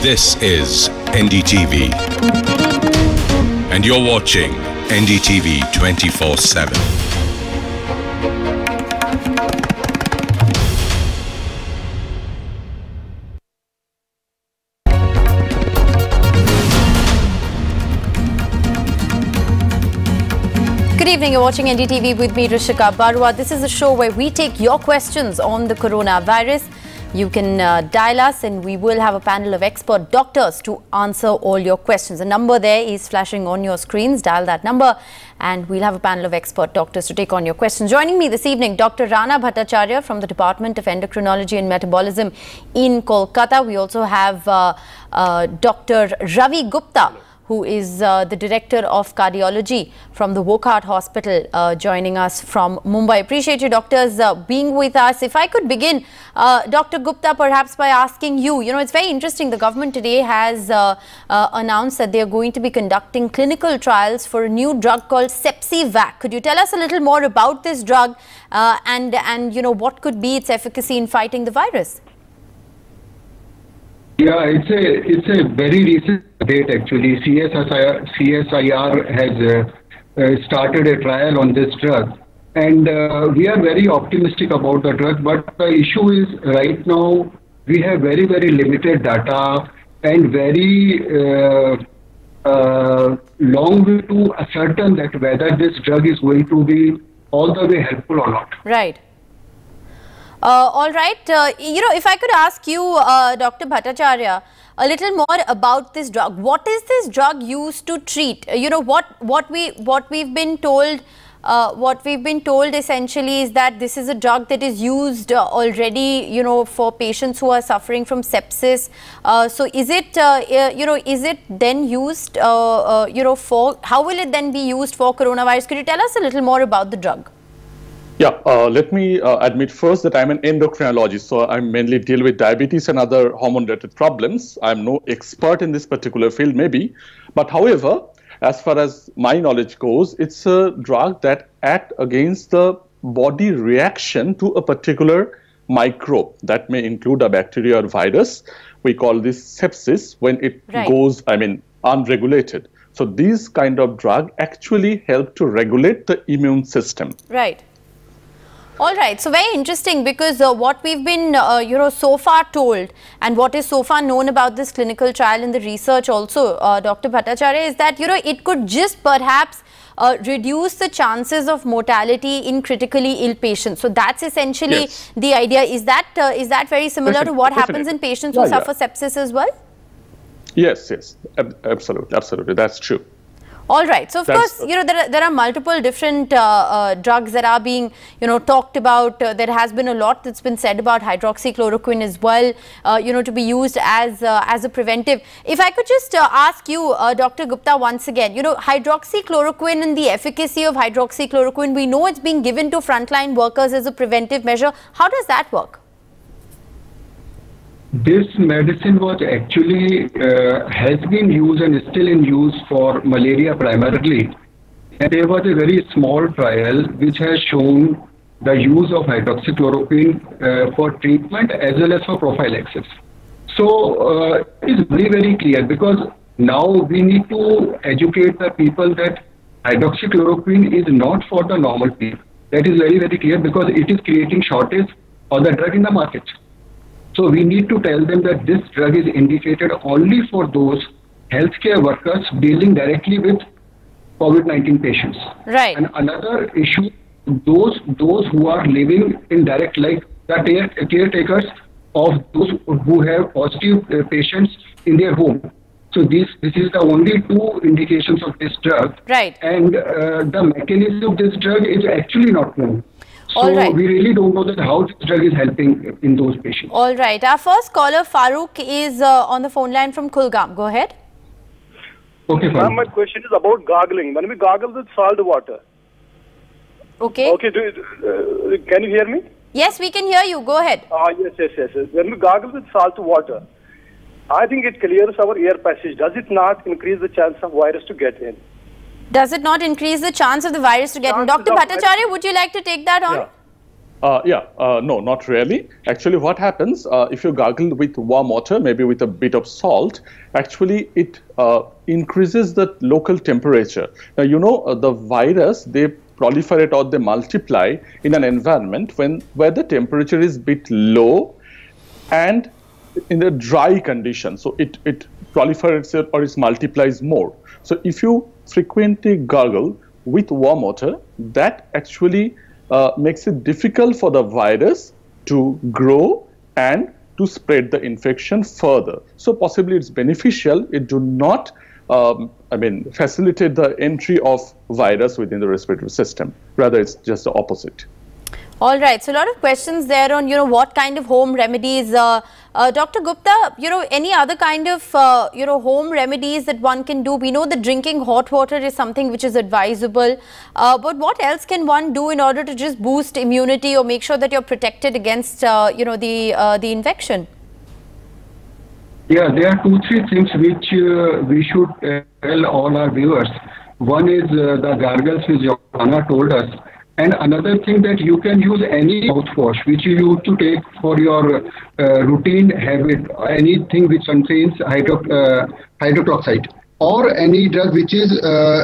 This is NDTV, and you're watching NDTV 24/7. Good evening, you're watching NDTV with me, Rishika Barua. This is a show where we take your questions on the coronavirus. You can dial us and we will have a panel of expert doctors to answer all your questions. The number there is flashing on your screens. Dial that number and we'll have a panel of expert doctors to take on your questions. Joining me this evening, Dr. Rana Bhattacharya from the Department of Endocrinology and Metabolism in Kolkata. We also have Dr. Ravi Gupta, who is the Director of Cardiology from the Wockhardt Hospital, joining us from Mumbai. Appreciate you, doctors, being with us. If I could begin, Dr. Gupta, perhaps by asking you, it's very interesting. The government today has announced that they are going to be conducting clinical trials for a new drug called Sepsivac. Could you tell us a little more about this drug and what could be its efficacy in fighting the virus? Yeah, it's a very recent date actually. CSIR has started a trial on this drug, and we are very optimistic about the drug. But the issue is right now we have very limited data and very long way to ascertain that whether this drug is going to be all the way helpful or not. Right. All right. If I could ask you, Dr. Bhattacharya, a little more about this drug. What is this drug used to treat? What we've been told. What we've been told essentially is that this is a drug that is used already, for patients who are suffering from sepsis. So is it, is it then used, for, how will it then be used for coronavirus? Could you tell us a little more about the drug? Yeah, let me admit first that I'm an endocrinologist, so I mainly deal with diabetes and other hormone-related problems. I'm no expert in this particular field, maybe. But however, as far as my knowledge goes, it's a drug that acts against the body reaction to a particular microbe. That may include a bacteria or virus. We call this sepsis when it goes, unregulated. So these kind of drug actually help to regulate the immune system. Right. All right. So very interesting, because what we've been, so far told and what is so far known about this clinical trial and the research also, Dr. Bhattacharya, is that, it could just perhaps reduce the chances of mortality in critically ill patients. So that's essentially the idea. Is that very similar to what happens in patients who suffer sepsis as well? Yes, absolutely. That's true. All right. So, of course, there are multiple different drugs that are being, talked about. There has been a lot that's been said about hydroxychloroquine as well, to be used as a preventive. If I could just ask you, Dr. Gupta, once again, hydroxychloroquine and the efficacy of hydroxychloroquine, we know it's being given to frontline workers as a preventive measure. How does that work? This medicine was actually has been used and is still in use for malaria primarily. And there was a very small trial which has shown the use of hydroxychloroquine for treatment as well as for prophylaxis. So it is very clear, because now we need to educate the people that hydroxychloroquine is not for the normal people. That is very clear, because it is creating shortage of the drug in the market. So we need to tell them that this drug is indicated only for those healthcare workers dealing directly with COVID-19 patients. Right. And another issue, those who are living in direct, like the caretakers of those who have positive patients in their home. So this is the only two indications of this drug. Right. And the mechanism of this drug is actually not known. So we really don't know that how this drug is helping in those patients. All right. Our first caller, Farooq, is on the phone line from Kulgam. Go ahead. Okay, Farooq. My question is about gargling. When we gargle with salt water. Okay. Okay. Can you hear me? Yes, we can hear you. Go ahead. Yes. When we gargle with salt water, I think it clears our air passage. Does it not increase the chance of virus to get in? Does it not increase the chance of the virus to get in? Dr. Bhattacharya, would you like to take that on? No, not really. Actually, what happens if you gargle with warm water, maybe with a bit of salt, actually it increases the local temperature. Now, you know, the virus, they proliferate or they multiply in an environment where the temperature is bit low and in a dry condition. So it proliferates or it multiplies more. So if you frequently gargle with warm water, that actually makes it difficult for the virus to grow and to spread the infection further. So possibly it's beneficial. It do not, facilitate the entry of virus within the respiratory system. Rather, it's just the opposite. All right. So a lot of questions there on, what kind of home remedies. Dr. Gupta, any other kind of, home remedies that one can do? We know that drinking hot water is something which is advisable. But what else can one do in order to just boost immunity or make sure that you're protected against, the infection? Yeah, there are 2-3 things which we should tell all our viewers. One is the gargles which Joanna told us. And another thing that you can use any mouthwash which you used to take for your routine habit, anything which contains hydroxide or any drug which is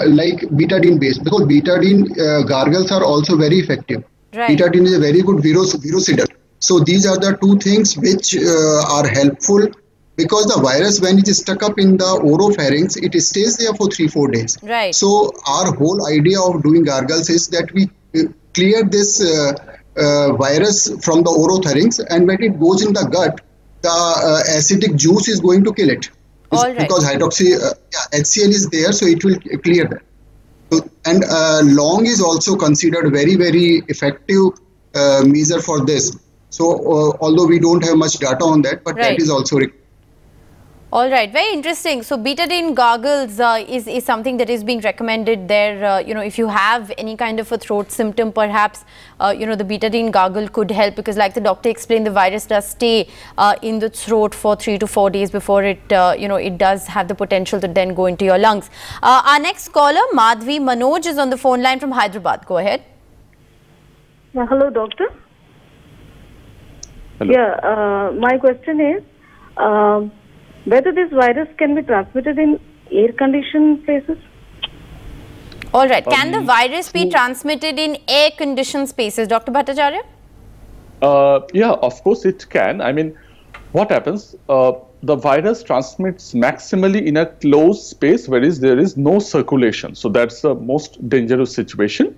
like betadine based, because betadine gargles are also very effective. Right. Betadine is a very good virucidal. So these are the two things which are helpful, because the virus, when it is stuck up in the oropharynx, it stays there for 3-4 days. Right. So our whole idea of doing gargles is that we clear this virus from the oropharynx, and when it goes in the gut, the acidic juice is going to kill it. Right. Because HCl is there, so it will clear that. So, and long is also considered very, very effective measure for this. So although we don't have much data on that, but that is also required. All right, very interesting. So betadine gargles is something that is being recommended there. If you have any kind of a throat symptom, perhaps, the betadine gargle could help, because like the doctor explained, the virus does stay in the throat for 3 to 4 days before it, it does have the potential to then go into your lungs. Our next caller, Madhvi Manoj, is on the phone line from Hyderabad. Go ahead. Hello, doctor. Hello. Yeah, my question is, whether this virus can be transmitted in air-conditioned places? All right. Can the virus be transmitted in air-conditioned spaces, Dr. Bhattacharya? Yeah, of course it can. I mean, what happens? The virus transmits maximally in a closed space where there is no circulation. So that's the most dangerous situation.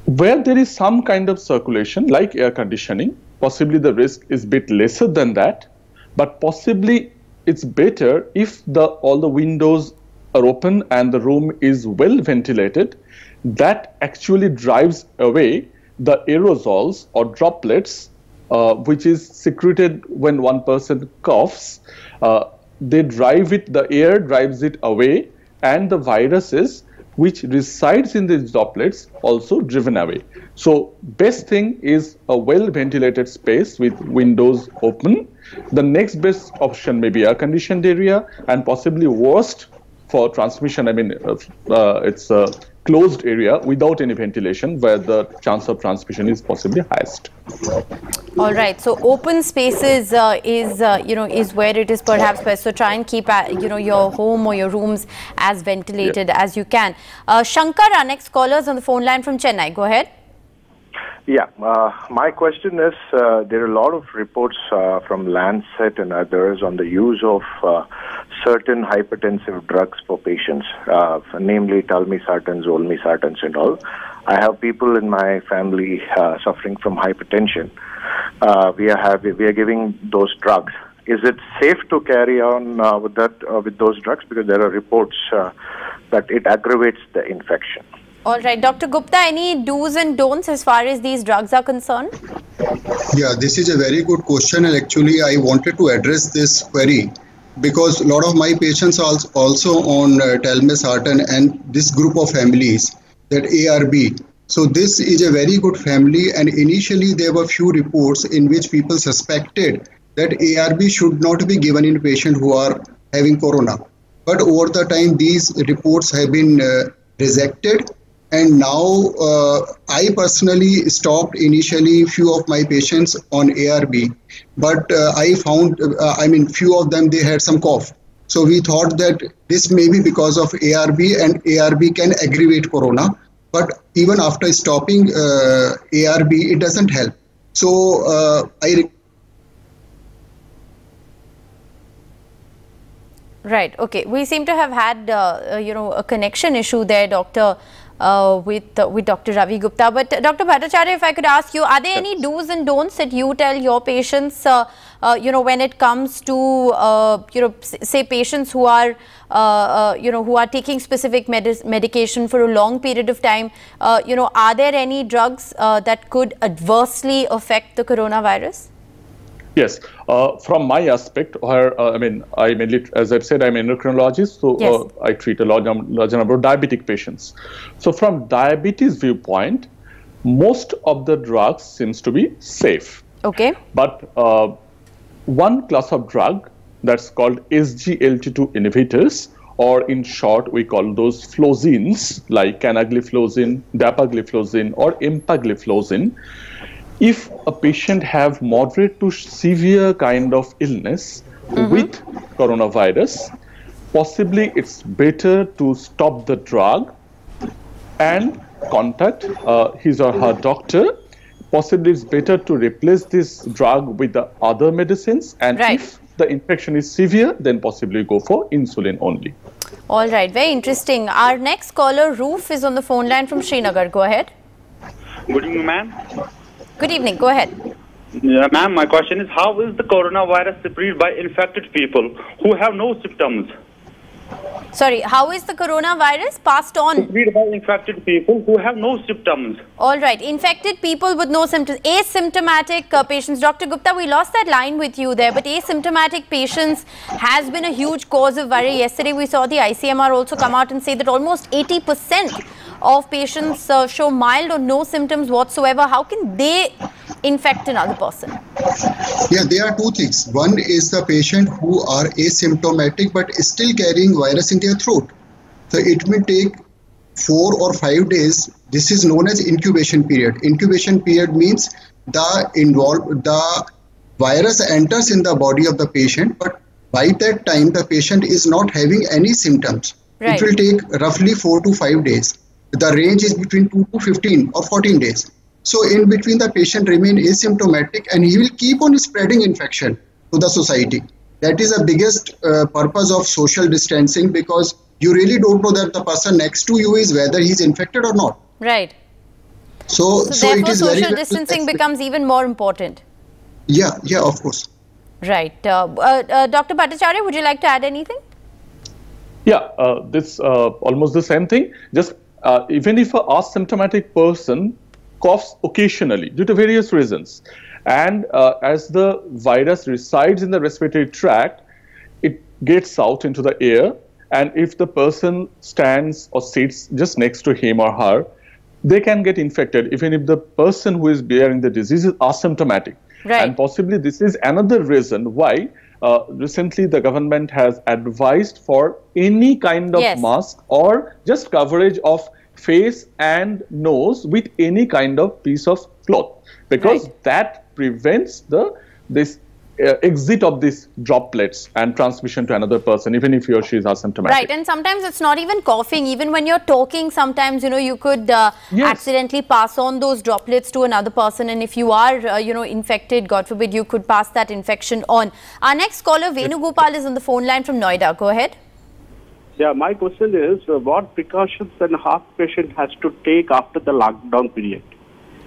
Where there is some kind of circulation, like air conditioning, possibly the risk is a bit lesser than that. But possibly it's better if all the windows are open and the room is well ventilated. That actually drives away the aerosols or droplets which is secreted when one person coughs. The air drives it away, and the viruses which resides in these droplets also driven away. So best thing is a well ventilated space with windows open. The next best option may be air conditioned area, and possibly worst for transmission, it's a closed area without any ventilation, where the chance of transmission is possibly highest. All right. So open spaces is where it is perhaps best. So try and keep your home or your rooms as ventilated as you can. Shankar, our next caller, is on the phone line from Chennai. Go ahead. Yeah, my question is, there are a lot of reports from Lancet and others on the use of certain hypertensive drugs for patients, namely telmisartans, olmesartans and all. I have people in my family suffering from hypertension. We are giving those drugs. Is it safe to carry on with those drugs? Because there are reports that it aggravates the infection. All right. Dr. Gupta, any do's and don'ts as far as these drugs are concerned? Yeah, this is a very good question, and actually I wanted to address this query because a lot of my patients are also on telmisartan and this group of families, that ARB. So this is a very good family, and initially there were few reports in which people suspected that ARB should not be given in patients who are having corona. But over the time, these reports have been rejected, And now I personally stopped initially few of my patients on ARB, but I found, few of them, they had some cough. So we thought that this may be because of ARB, and ARB can aggravate corona. But even after stopping ARB, it doesn't help. So Right. Okay. We seem to have had, a connection issue there, Doctor, with Dr. Ravi Gupta. But Dr. Bhattacharya, if I could ask you, are there any do's and don'ts that you tell your patients, when it comes to, say patients who are, who are taking specific medication for a long period of time? Are there any drugs that could adversely affect the coronavirus? Yes, from my aspect, I mainly, as I've said, I'm an endocrinologist, so yes. I treat a large number of diabetic patients. So from diabetes viewpoint, most of the drugs seems to be safe. Okay. But one class of drug that's called SGLT2 inhibitors, or in short, we call those flozins, like canagliflozin, dapagliflozin, or empagliflozin. If a patient have moderate to severe kind of illness with coronavirus, possibly it's better to stop the drug and contact his or her doctor. Possibly it's better to replace this drug with the other medicines, and if the infection is severe, then possibly go for insulin only. All right, very interesting. Our next caller, Roof, is on the phone line from Srinagar. Go ahead. Good evening, ma'am. Good evening. Go ahead. Yeah, ma'am, my question is, how is the coronavirus spread by infected people who have no symptoms? Sorry, how is the coronavirus passed on? Spread by infected people who have no symptoms. All right, infected people with no symptoms, asymptomatic patients. Dr. Gupta, we lost that line with you there, but asymptomatic patients has been a huge cause of worry. Yesterday, we saw the ICMR also come out and say that almost 80% of patients show mild or no symptoms whatsoever. How can they infect another person? Yeah, there are two things. One is the patient who are asymptomatic but still carrying virus in their throat. So it may take 4 or 5 days. This is known as incubation period. Incubation period means the virus enters in the body of the patient, but by that time the patient is not having any symptoms. Right. It will take roughly 4 to 5 days. The range is between 2 to 15 or 14 days. So in between, the patient remain asymptomatic and he will keep on spreading infection to the society. That is the biggest purpose of social distancing, because you really don't know that the person next to you is whether he's infected or not. Right. So therefore, it is social distancing becomes even more important. Yeah, of course. Right. Dr. Bhattacharya, would you like to add anything? Yeah, this almost the same thing. Just even if an asymptomatic person coughs occasionally due to various reasons, and as the virus resides in the respiratory tract, it gets out into the air, and if the person stands or sits just next to him or her, they can get infected even if the person who is bearing the disease is asymptomatic. Right. And possibly this is another reason why recently the government has advised for any kind of mask or just coverage of face and nose with any kind of piece of cloth, because that prevents this exit of these droplets and transmission to another person, even if he or she is asymptomatic. Right, and sometimes it's not even coughing. Even when you're talking, sometimes, you could accidentally pass on those droplets to another person. And if you are, infected, God forbid, you could pass that infection on. Our next caller, Venugopal, is on the phone line from Noida. Go ahead. Yeah, my question is, what precautions an heart patient has to take after the lockdown period?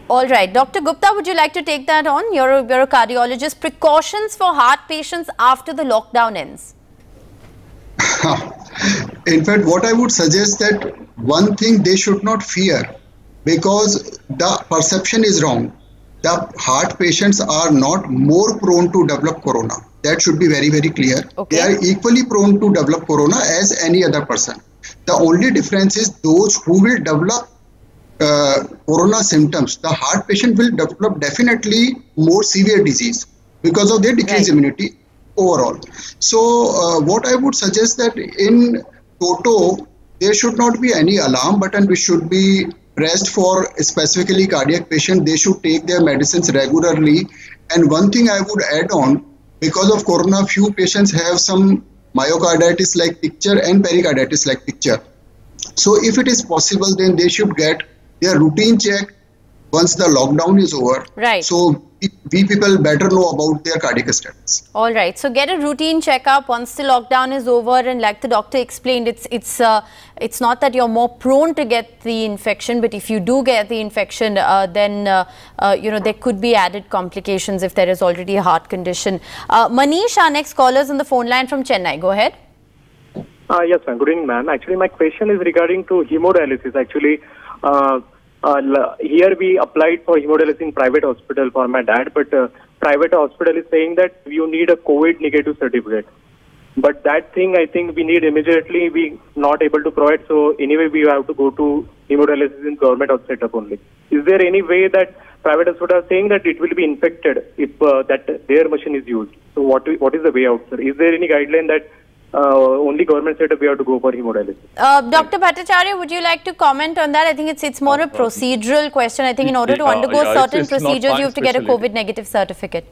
All right. Dr. Gupta, would you like to take that on? You're a cardiologist. Precautions for heart patients after the lockdown ends. In fact, what I would suggest that one thing they should not fear, because the perception is wrong. The heart patients are not more prone to develop corona. That should be very, very clear. Okay. They are equally prone to develop corona as any other person. The only difference is those who will develop corona symptoms. The heart patient will develop definitely more severe disease because of their decreased immunity overall. So what I would suggest that in toto, there should not be any alarm button which should be pressed for specifically cardiac patient. They should take their medicines regularly. And one thing I would add on, because of corona, few patients have some myocarditis-like picture and pericarditis-like picture. So if it is possible, then they should get their routine check once the lockdown is over. Right. So we people better know about their cardiac status. All right. So get a routine checkup once the lockdown is over, and like the doctor explained, it's not that you're more prone to get the infection, but if you do get the infection, then there could be added complications if there is already a heart condition. Manish, our next caller is on the phone line from Chennai. Go ahead. Yes, ma'am. Good evening, ma'am. Actually, my question is regarding to hemodialysis. Actually, here we applied for hemodialysis in private hospital for my dad, but private hospital is saying that you need a COVID negative certificate. But that thing, I think we need immediately. We not able to provide. So anyway, we have to go to hemodialysis in government setup only. Is there any way that private hospital are saying that it will be infected if that their machine is used? So what is the way out, sir? Is there any guideline that only government setup we have to go for hemodialysis? Dr. Bhattacharya, would you like to comment on that? I think it's more a procedural question. I think in order to undergo certain procedures, you have to get a COVID negative certificate.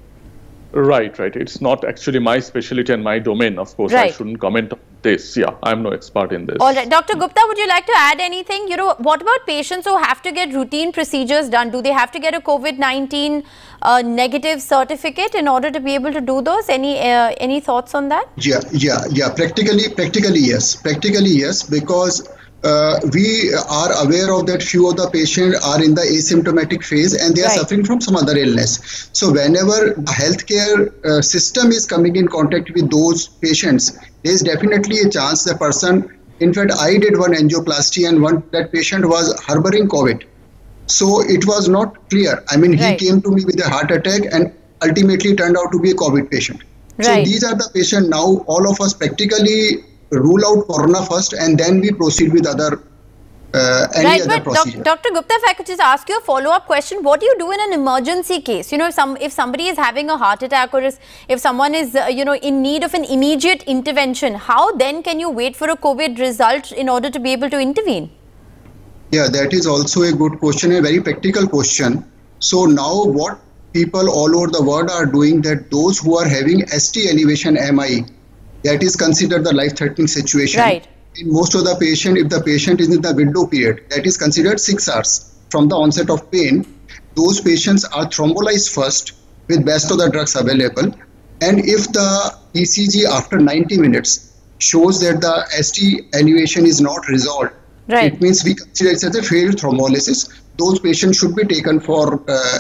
Right. It's not actually my specialty and my domain. Of course, I shouldn't comment on this. Yeah, I'm no expert in this. All right. Dr. Gupta, would you like to add anything? What about patients who have to get routine procedures done? Do they have to get a COVID-19 negative certificate in order to be able to do those? Any thoughts on that? Yeah. Practically yes, because we are aware of that few of the patients are in the asymptomatic phase and they are suffering from some other illness. So whenever the healthcare system is coming in contact with those patients, there is definitely a chance the person, in fact, I did one angioplasty and that patient was harboring COVID. So it was not clear. I mean, he came to me with a heart attack and ultimately turned out to be a COVID patient. So these are the patients now, all of us practically rule out corona first and then we proceed with other other procedure. Dr. Gupta, if I could just ask you a follow-up question, what do you do in an emergency case? If somebody is having a heart attack or if someone is in need of an immediate intervention, how then can you wait for a COVID result in order to be able to intervene? Yeah, that is also a good question, a very practical question. So now what people all over the world are doing, that those who are having ST elevation MI, that is considered the life-threatening situation. In most of the patient, if the patient is in the window period, that is considered 6 hours from the onset of pain, those patients are thrombolized first with best of the drugs available. And if the ECG after 90 minutes shows that the ST elevation is not resolved, it means we consider it as a failed thrombolysis. Those patients should be taken for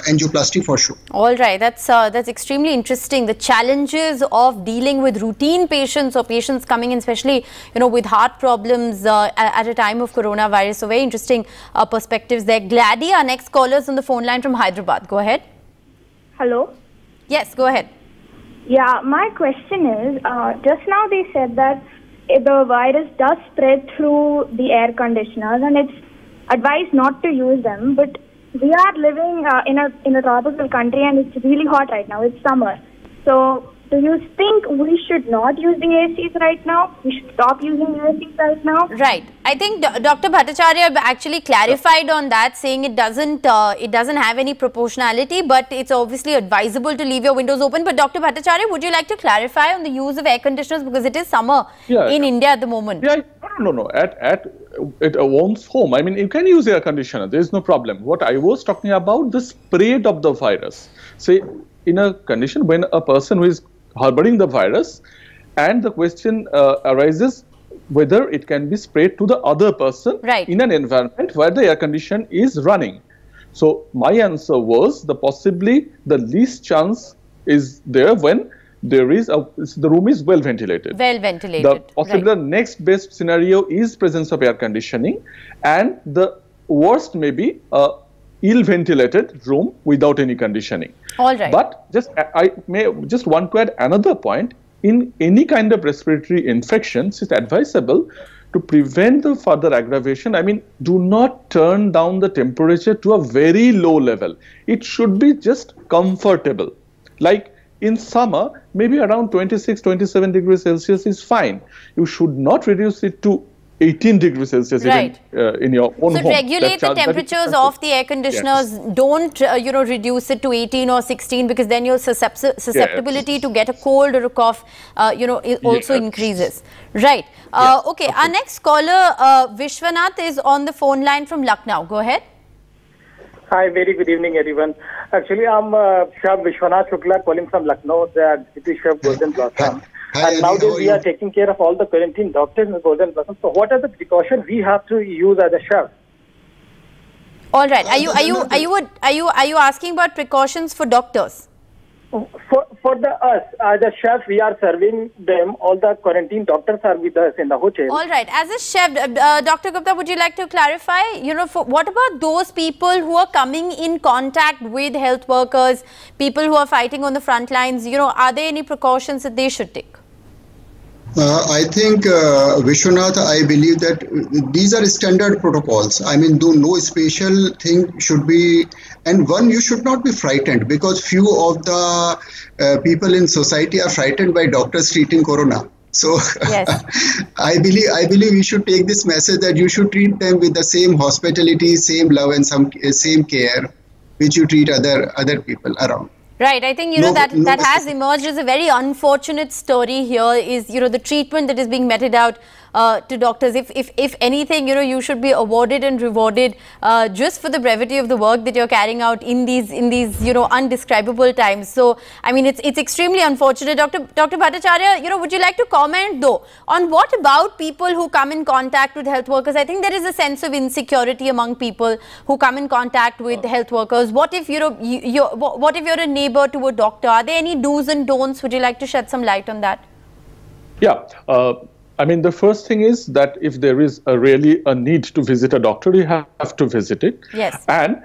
angioplasty for sure. All right, that's extremely interesting. The challenges of dealing with routine patients or patients coming in, especially with heart problems at a time of coronavirus. So very interesting perspectives there. Gladdy, our next caller is on the phone line from Hyderabad. Go ahead. Hello. Yes, go ahead. Yeah, my question is, just now they said that the virus does spread through the air conditioners and it's advised not to use them, but we are living in a tropical country and it's really hot right now. It's summer. So do you think we should not use the ACs right now? We should stop using the ACs right now? Right. I think Dr. Bhattacharya actually clarified on that, saying it doesn't have any proportionality, but it's obviously advisable to leave your windows open. But Dr. Bhattacharya, would you like to clarify on the use of air conditioners, because it is summer in India at the moment? Yeah, no. At one's home, I mean, you can use air conditioner. There is no problem. What I was talking about, the spread of the virus. Say, in a condition when a person who is harboring the virus, and the question arises whether it can be spread to the other person in an environment where the air condition is running. So my answer was possibly the least chance is there when there is the room is well ventilated. The next best scenario is presence of air conditioning, and the worst may be ill ventilated room without any conditioning. All right. But I may just want to add another point. In any kind of respiratory infections, it's advisable to prevent the further aggravation. I mean, do not turn down the temperature to a very low level. It should be just comfortable. Like in summer, maybe around 26, 27 degrees Celsius is fine. You should not reduce it to 18 degrees Celsius right. even in your own home. So regulate the temperatures of the air conditioners. Yes. Don't reduce it to 18 or 16, because then your susceptibility to get a cold or a cough it also increases. Right. Okay. Our next caller, Vishwanath, is on the phone line from Lucknow. Go ahead. Hi, very good evening, everyone. Actually, I'm Chef Vishwanath Shukla calling from Lucknow, the Deputy Chef Golden Blossom. Hi, and nowadays we are taking care of all the quarantine doctors in the Golden Blossom. So what are the precautions we have to use as a chef? All right. Are you asking about precautions for doctors? For us as a chef, we are serving them. All the quarantine doctors are with us in the hotel. All right. As a chef, Dr. Gupta, would you like to clarify? What about those people who are coming in contact with health workers, people who are fighting on the front lines? Are there any precautions that they should take? I think, Vishwanath, I believe that these are standard protocols. I mean, no special thing should be, and one, you should not be frightened, because few of the people in society are frightened by doctors treating corona. So yes. I believe we should take this message that you should treat them with the same hospitality, same love, and same care which you treat other people around. Right. I think, that has emerged as a very unfortunate story here is, the treatment that is being meted out to doctors. If anything, you should be awarded and rewarded just for the brevity of the work that you're carrying out in these undescribable times. So, I mean, it's extremely unfortunate. Dr. Bhattacharya, would you like to comment though on what about people who come in contact with health workers? I think there is a sense of insecurity among people who come in contact with health workers. What if what if you're a neighbor to a doctor? Are there any do's and don'ts? Would you like to shed some light on that? Yeah. I mean, the first thing is that if there is really a need to visit a doctor, you have to visit it. Yes. And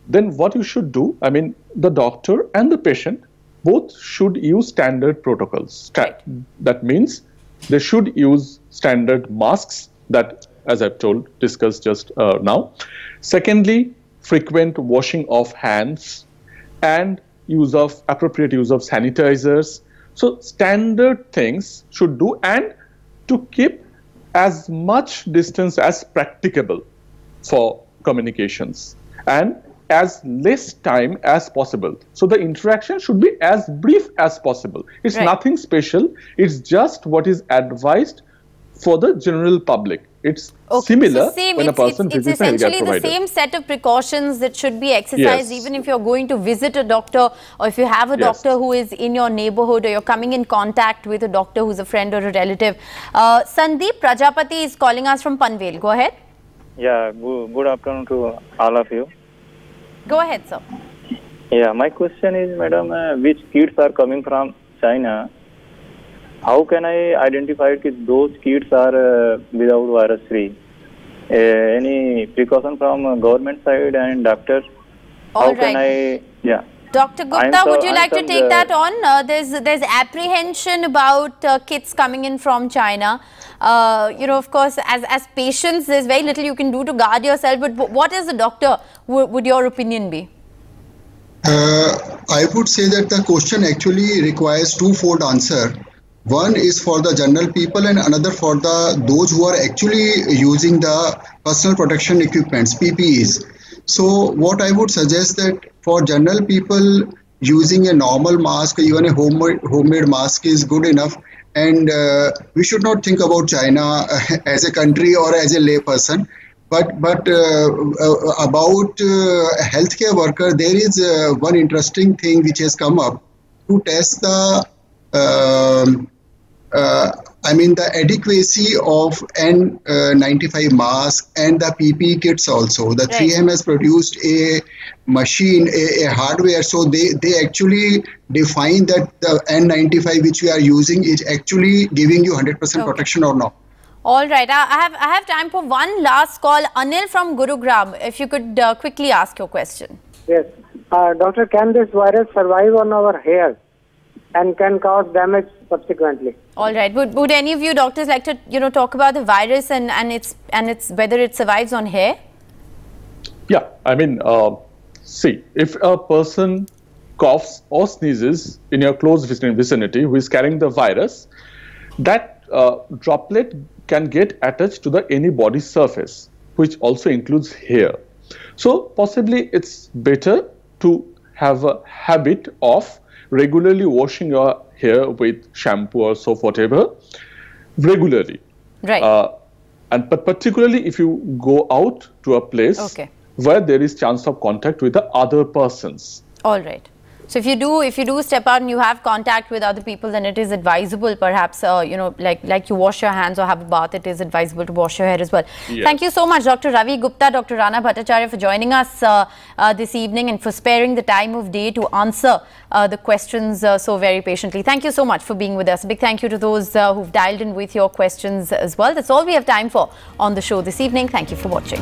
then what you should do, I mean, the doctor and the patient both should use standard protocols. That means they should use standard masks that, as I've discussed just now. Secondly, frequent washing of hands and appropriate use of sanitizers. So standard things should do, and to keep as much distance as practicable for communications and as less time as possible. So the interaction should be as brief as possible. It's nothing special. It's just what is advised for the general public. It's similar when a person visits a healthcare provider. It's essentially the same set of precautions that should be exercised even if you're going to visit a doctor, or if you have a doctor who is in your neighborhood, or you're coming in contact with a doctor who's a friend or a relative. Sandeep Prajapati is calling us from Panvel. Go ahead. Yeah, good afternoon to all of you. Go ahead, sir. Yeah, my question is, madam, which kids are coming from China? How can I identify that those kids are without virus free? Any precaution from government side and doctors? How can I? Yeah. Dr. Gupta, would you like to take that on? There's apprehension about kids coming in from China. Of course, as patients, there's very little you can do to guard yourself. But what as a doctor would your opinion be? I would say that the question actually requires twofold answer. One is for the general people, and another for those who are actually using the personal protection equipments, PPEs. So what I would suggest that for general people, using a normal mask, even a homemade mask is good enough. And we should not think about China as a country or as a lay person. But about healthcare worker, there is one interesting thing which has come up to test the the adequacy of N95 mask and the PPE kits also. The 3M has produced a machine, a hardware, so they actually define that the N95 which we are using is actually giving you 100% protection or not. All right, I have time for one last call. Anil from Gurugram, if you could quickly ask your question. Yes. Doctor, can this virus survive on our hair and can cause damage subsequently? All right. Would any of you doctors like to talk about the virus and its whether it survives on hair? Yeah, I mean, see, if a person coughs or sneezes in your close vicinity who is carrying the virus, that droplet can get attached to any body surface, which also includes hair. So possibly it's better to have a habit of regularly washing your hair with shampoo or soap, whatever, regularly. Right. But particularly if you go out to a place where there is chance of contact with the other persons. All right. So if you do step out and you have contact with other people, then it is advisable, perhaps, you know, like you wash your hands or have a bath, it is advisable to wash your hair as well. Yes. Thank you so much, Dr. Ravi Gupta, Dr. Rana Bhattacharya, for joining us this evening and for sparing the time of day to answer the questions so very patiently. Thank you so much for being with us. A big thank you to those who've dialed in with your questions as well. That's all we have time for on the show this evening. Thank you for watching.